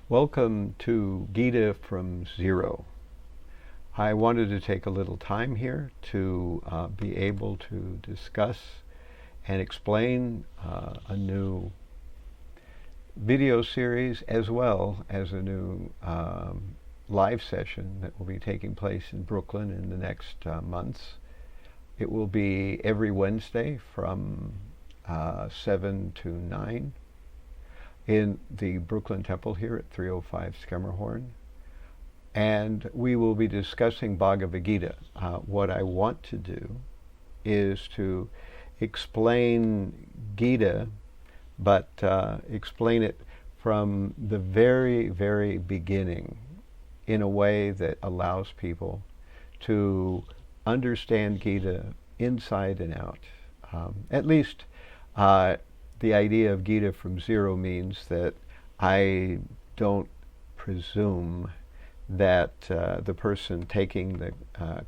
Welcome to Gita from Zero. I wanted to take a little time here to be able to discuss and explain a new video series as well as a new live session that will be taking place in Brooklyn in the next months. It will be every Wednesday from 7 to 9 in the Brooklyn Temple here at 305 Skemmerhorn. And we will be discussing Bhagavad Gita. What I want to do is to explain Gita, but explain it from the very, very beginning in a way that allows people to understand Gita inside and out. At least the idea of Gita from Zero means that I don't presume that the person taking the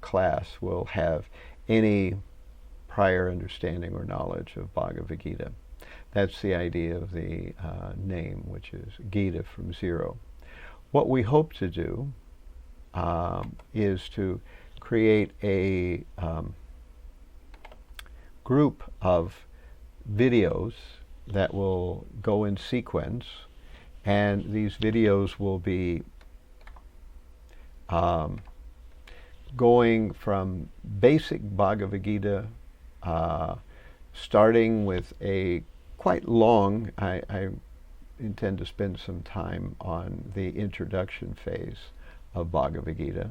class will have any prior understanding or knowledge of Bhagavad Gita. That's the idea of the name, which is Gita from Zero. What we hope to do is to create a group of videos that will go in sequence, and these videos will be going from basic Bhagavad Gita, starting with a quite long, I intend to spend some time on the introduction phase of Bhagavad Gita,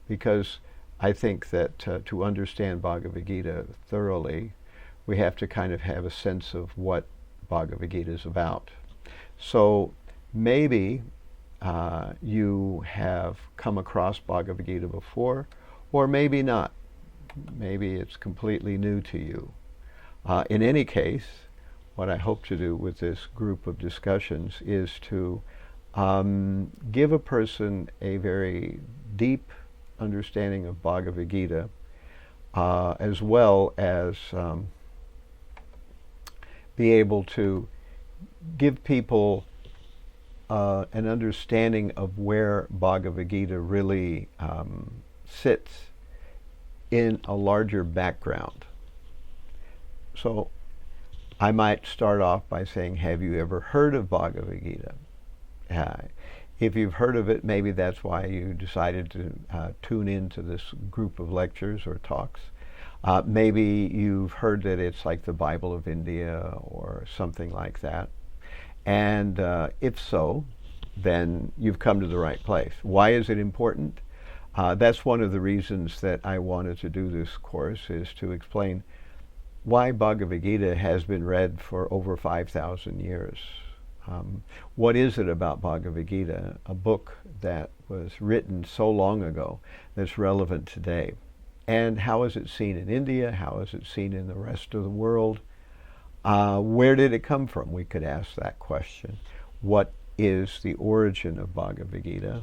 because I think that to understand Bhagavad Gita thoroughly, we have to kind of have a sense of what Bhagavad Gita is about. So maybe you have come across Bhagavad Gita before, or maybe not. Maybe it's completely new to you. In any case, what I hope to do with this group of discussions is to give a person a very deep understanding of Bhagavad Gita, as well as be able to give people an understanding of where Bhagavad Gita really sits in a larger background. So I might start off by saying, have you ever heard of Bhagavad Gita? If you've heard of it, maybe that's why you decided to tune into this group of lectures or talks. Maybe you've heard that it's like the Bible of India or something like that. And if so, then you've come to the right place. Why is it important? That's one of the reasons that I wanted to do this course, is to explain why Bhagavad Gita has been read for over 5,000 years. What is it about Bhagavad Gita, a book that was written so long ago, that's relevant today? And how is it seen in India? How is it seen in the rest of the world? Where did it come from? We could ask that question. What is the origin of Bhagavad Gita?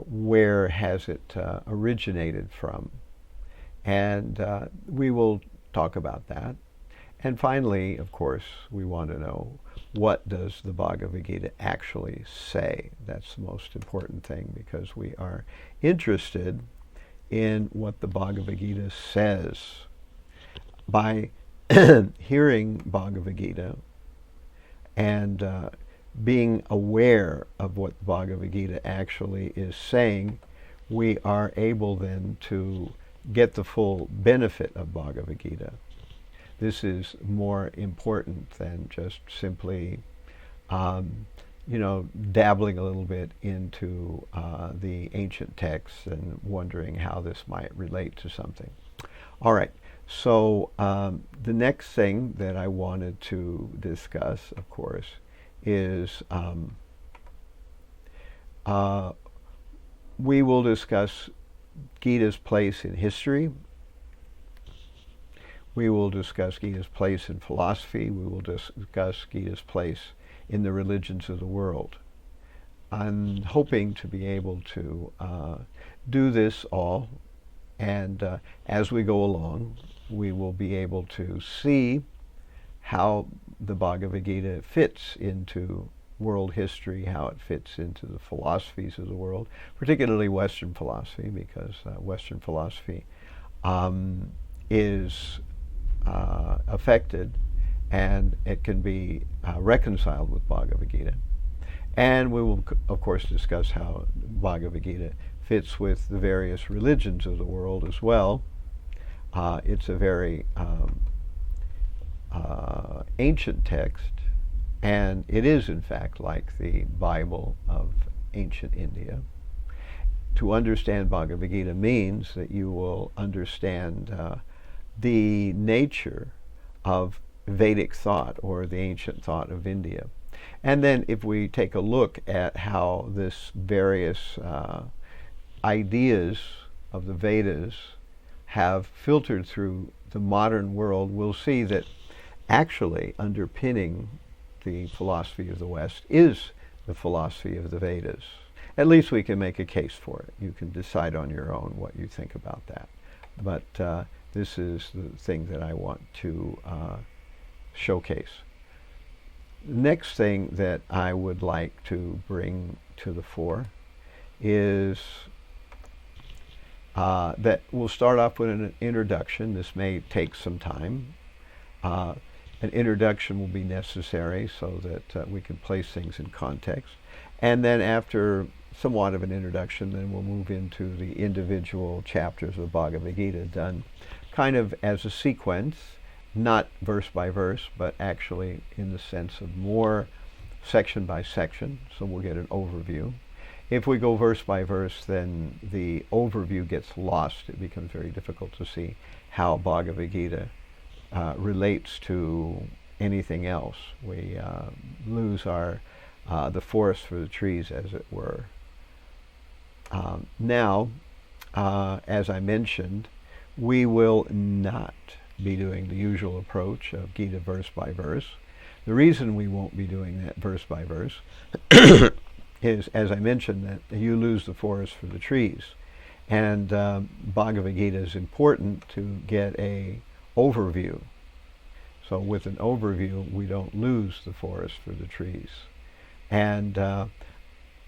Where has it originated from? And we will talk about that. And finally, of course, we want to know, what does the Bhagavad Gita actually say? That's the most important thing, because we are interested in what the Bhagavad Gita says. By hearing Bhagavad Gita and being aware of what the Bhagavad Gita actually is saying, we are able then to get the full benefit of Bhagavad Gita. This is more important than just simply dabbling a little bit into the ancient texts and wondering how this might relate to something. All right, so the next thing that I wanted to discuss, of course, is we will discuss Gita's place in history. We will discuss Gita's place in philosophy. We will discuss Gita's place in the religions of the world. I'm hoping to be able to do this all, and as we go along, we will be able to see how the Bhagavad Gita fits into world history, how it fits into the philosophies of the world, particularly Western philosophy, because Western philosophy is affected, and it can be reconciled with Bhagavad Gita. And we will, of course, discuss how Bhagavad Gita fits with the various religions of the world as well. It's a very ancient text, and it is, in fact, like the Bible of ancient India. To understand Bhagavad Gita means that you will understand the nature of Vedic thought, or the ancient thought of India. And then if we take a look at how this various ideas of the Vedas have filtered through the modern world, we'll see that actually underpinning the philosophy of the West is the philosophy of the Vedas. At least we can make a case for it. You can decide on your own what you think about that. But this is the thing that I want to showcase. The next thing that I would like to bring to the fore is that we'll start off with an introduction. This may take some time. An introduction will be necessary so that we can place things in context. And then after somewhat of an introduction, then we'll move into the individual chapters of Bhagavad Gita, done kind of as a sequence, not verse by verse, but actually in the sense of more section by section, so we'll get an overview. If we go verse by verse, then the overview gets lost. It becomes very difficult to see how Bhagavad Gita relates to anything else. We lose our the forest for the trees, as it were. Now, as I mentioned, we will not be doing the usual approach of Gita verse by verse. The reason we won't be doing that verse by verse is, as I mentioned, that you lose the forest for the trees. And Bhagavad Gita is important to get a overview. So with an overview, we don't lose the forest for the trees. And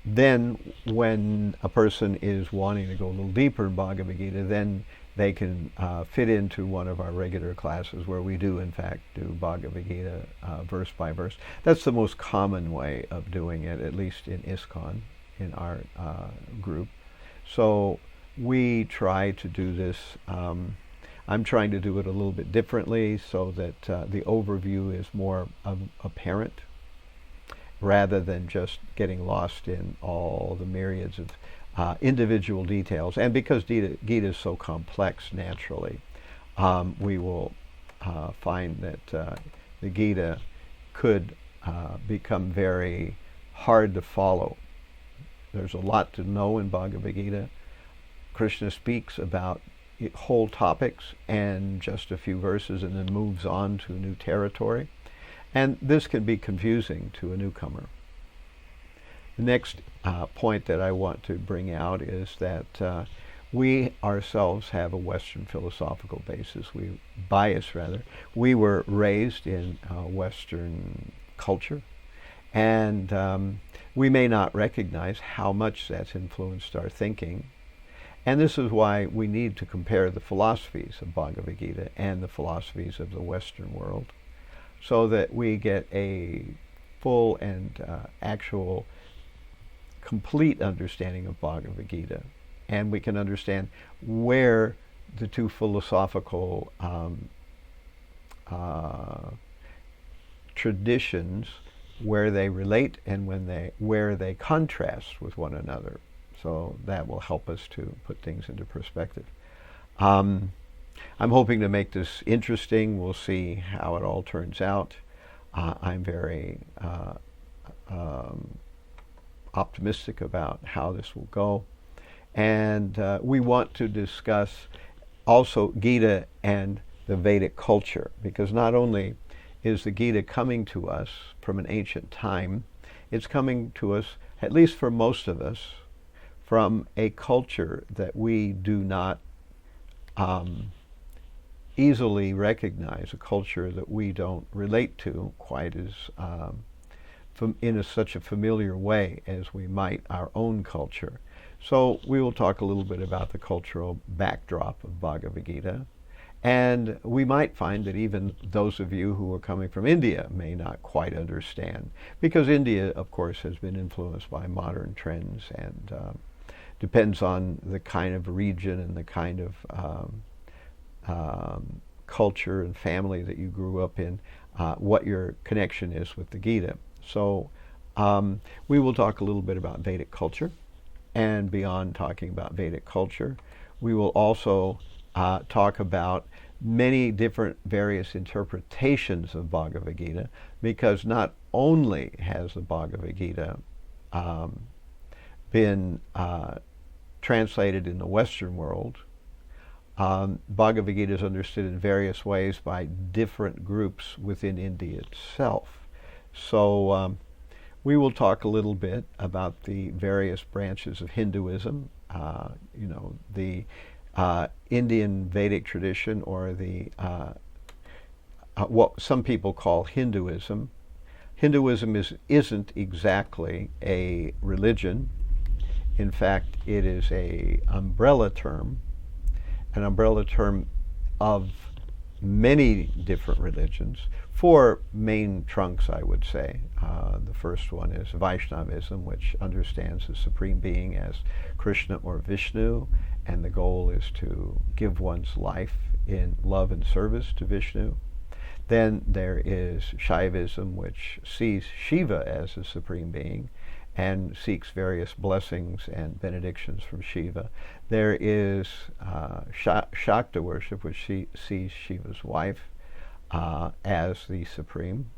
then when a person is wanting to go a little deeper in Bhagavad Gita, then they can fit into one of our regular classes where we do, in fact, do Bhagavad Gita verse by verse. That's the most common way of doing it, at least in ISKCON, in our group. So we try to do this. I'm trying to do it a little bit differently so that the overview is more apparent, rather than just getting lost in all the myriads of individual details. And because Gita is so complex naturally, we will find that the Gita could become very hard to follow. There's a lot to know in Bhagavad Gita. Krishna speaks about whole topics and just a few verses and then moves on to new territory. And this can be confusing to a newcomer. The next point that I want to bring out is that we ourselves have a Western philosophical basis. We were raised in Western culture, and we may not recognize how much that's influenced our thinking. And this is why we need to compare the philosophies of Bhagavad Gita and the philosophies of the Western world, so that we get a full and actual complete understanding of Bhagavad Gita, and we can understand where the two philosophical traditions, where they relate and where they contrast with one another. So that will help us to put things into perspective. I'm hoping to make this interesting. We'll see how it all turns out. I'm very optimistic about how this will go. And we want to discuss also Gita and the Vedic culture, because not only is the Gita coming to us from an ancient time, it's coming to us, at least for most of us, from a culture that we do not easily recognize, a culture that we don't relate to quite as in such a familiar way as we might our own culture. So we will talk a little bit about the cultural backdrop of Bhagavad Gita. And we might find that even those of you who are coming from India may not quite understand, because India, of course, has been influenced by modern trends and depends on the kind of region and the kind of culture and family that you grew up in, what your connection is with the Gita. So we will talk a little bit about Vedic culture, and beyond talking about Vedic culture, we will also talk about many different various interpretations of Bhagavad Gita, because not only has the Bhagavad Gita been translated in the Western world, Bhagavad Gita is understood in various ways by different groups within India itself. So we will talk a little bit about the various branches of Hinduism, the Indian Vedic tradition, or the what some people call Hinduism. Hinduism isn't exactly a religion. In fact, it is an umbrella term of many different religions. Four main trunks, I would say. The first one is Vaishnavism, which understands the Supreme Being as Krishna or Vishnu, and the goal is to give one's life in love and service to Vishnu. Then there is Shaivism, which sees Shiva as the Supreme Being and seeks various blessings and benedictions from Shiva. There is Shakta worship, which sees Shiva's wife as the Supreme.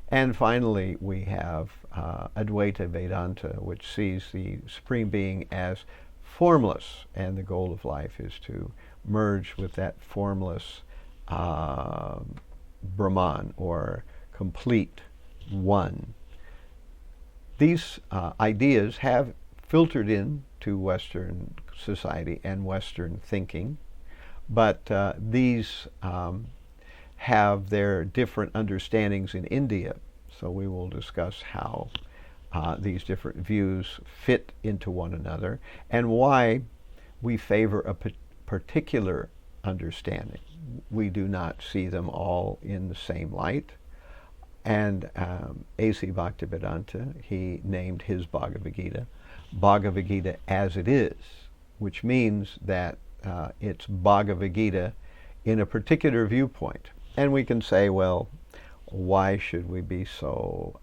And finally, we have Advaita Vedanta, which sees the Supreme Being as formless, and the goal of life is to merge with that formless Brahman, or complete one. These ideas have filtered into Western society and Western thinking, but these have their different understandings in India. So we will discuss how these different views fit into one another, and why we favor a particular understanding. We do not see them all in the same light. And A.C. Bhaktivedanta, he named his Bhagavad Gita as it is, which means that it's Bhagavad Gita in a particular viewpoint. And we can say, well, why should we be so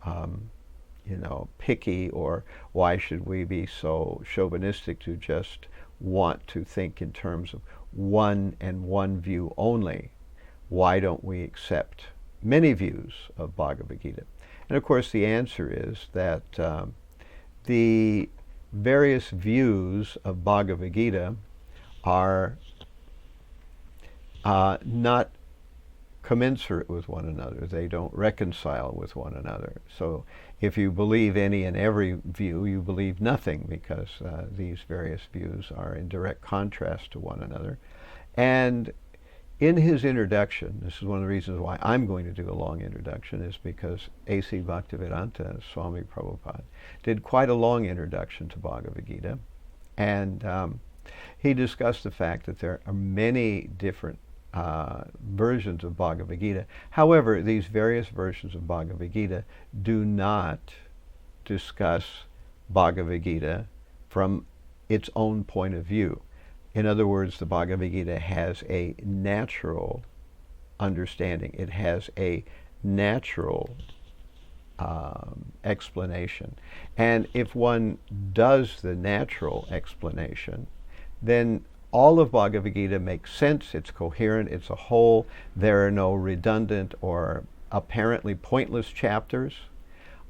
picky, or why should we be so chauvinistic to just want to think in terms of one and one view only? Why don't we accept many views of Bhagavad Gita? And of course the answer is that the various views of Bhagavad Gita are not commensurate with one another. They don't reconcile with one another. So if you believe any and every view, you believe nothing, because these various views are in direct contrast to one another. And in his introduction, this is one of the reasons why I'm going to do a long introduction, is because A.C. Bhaktivedanta Swami Prabhupada did quite a long introduction to Bhagavad Gita, and he discussed the fact that there are many different versions of Bhagavad Gita. However, these various versions of Bhagavad Gita do not discuss Bhagavad Gita from its own point of view. In other words, the Bhagavad Gita has a natural understanding. It has a natural explanation. And if one does the natural explanation, then all of Bhagavad Gita makes sense. It's coherent. It's a whole. There are no redundant or apparently pointless chapters.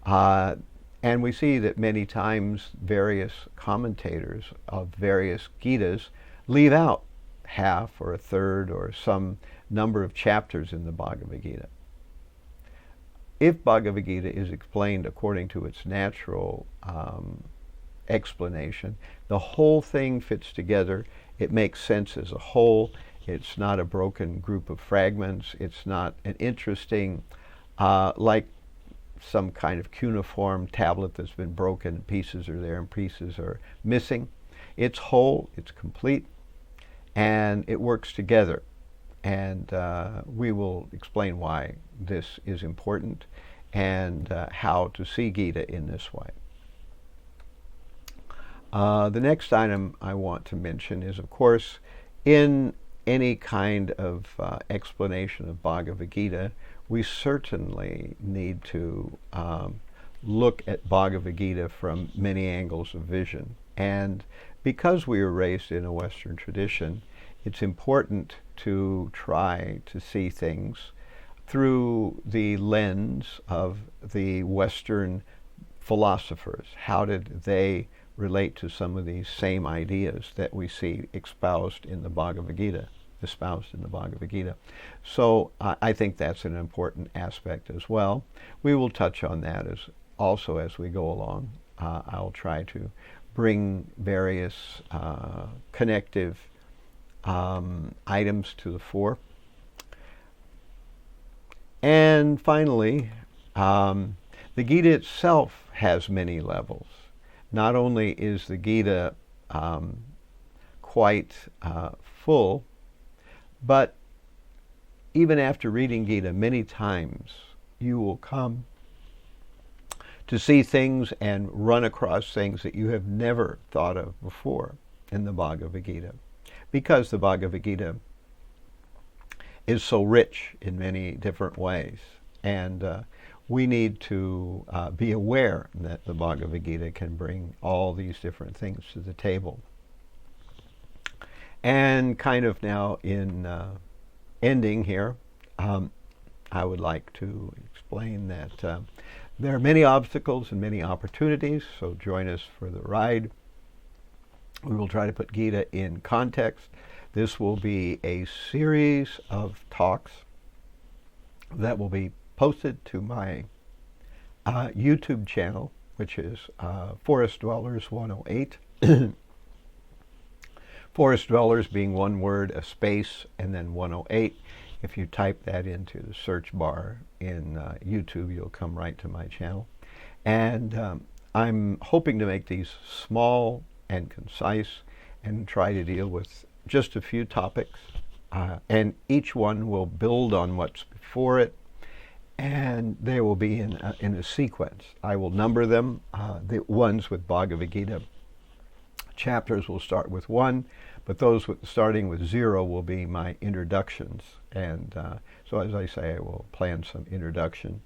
And we see that many times various commentators of various Gitas leave out half or a third or some number of chapters in the Bhagavad Gita. If Bhagavad Gita is explained according to its natural explanation, the whole thing fits together. It makes sense as a whole. It's not a broken group of fragments. It's not an interesting, like some kind of cuneiform tablet that's been broken. Pieces are there and pieces are missing. It's whole, it's complete, and it works together. And we will explain why this is important and how to see Gita in this way. The next item I want to mention is, of course, in any kind of explanation of Bhagavad Gita, we certainly need to look at Bhagavad Gita from many angles of vision. And because we were raised in a Western tradition, it's important to try to see things through the lens of the Western philosophers. How did they relate to some of these same ideas that we see espoused in the Bhagavad Gita? So I think that's an important aspect as well. We will touch on that also as we go along. I'll try to bring various connective items to the fore. And finally, the Gita itself has many levels. Not only is the Gita quite full, but even after reading Gita many times, you will come to see things and run across things that you have never thought of before in the Bhagavad Gita, because the Bhagavad Gita is so rich in many different ways. And we need to be aware that the Bhagavad Gita can bring all these different things to the table. And kind of now in ending here, I would like to explain that there are many obstacles and many opportunities, so join us for the ride. We will try to put Gita in context. This will be a series of talks that will be posted to my YouTube channel, which is ForestDwellers 108. ForestDwellers being one word, a space, and then 108. If you type that into the search bar in YouTube, you'll come right to my channel. And I'm hoping to make these small and concise and try to deal with just a few topics. And each one will build on what's before it, and they will be in a sequence. I will number them. The ones with Bhagavad Gita chapters will start with 1, but those starting with 0 will be my introductions. And so as I say, I will plan some introduction.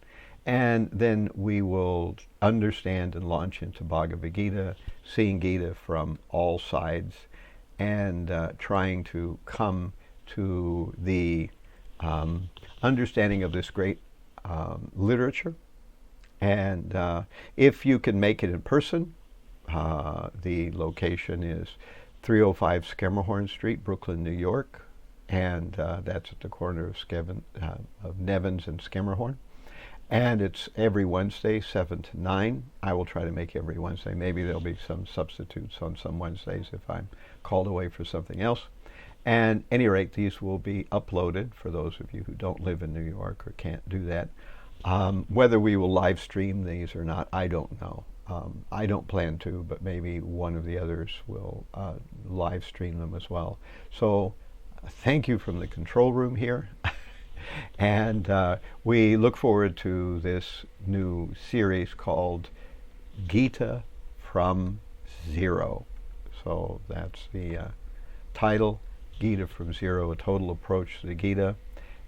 And then we will understand and launch into Bhagavad Gita, seeing Gita from all sides, and trying to come to the understanding of this great literature. And if you can make it in person, the location is 305 Schermerhorn Street, Brooklyn, New York, and that's at the corner of Nevins and Schermerhorn. And it's every Wednesday, 7 to 9. I will try to make every Wednesday. Maybe there'll be some substitutes on some Wednesdays if I'm called away for something else. And at any rate, these will be uploaded for those of you who don't live in New York or can't do that. Whether we will live stream these or not, I don't know. I don't plan to, but maybe one of the others will live stream them as well. So thank you from the control room here. And we look forward to this new series called Gita from Zero. So that's the title, Gita from Zero, a total approach to the Gita.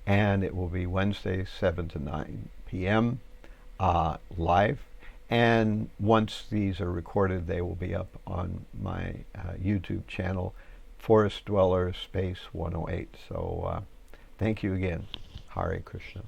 And it will be Wednesday, 7 to 9 p.m. Live. And once these are recorded, they will be up on my YouTube channel, ForestDwellers space 108. So thank you again. Hare Krishna.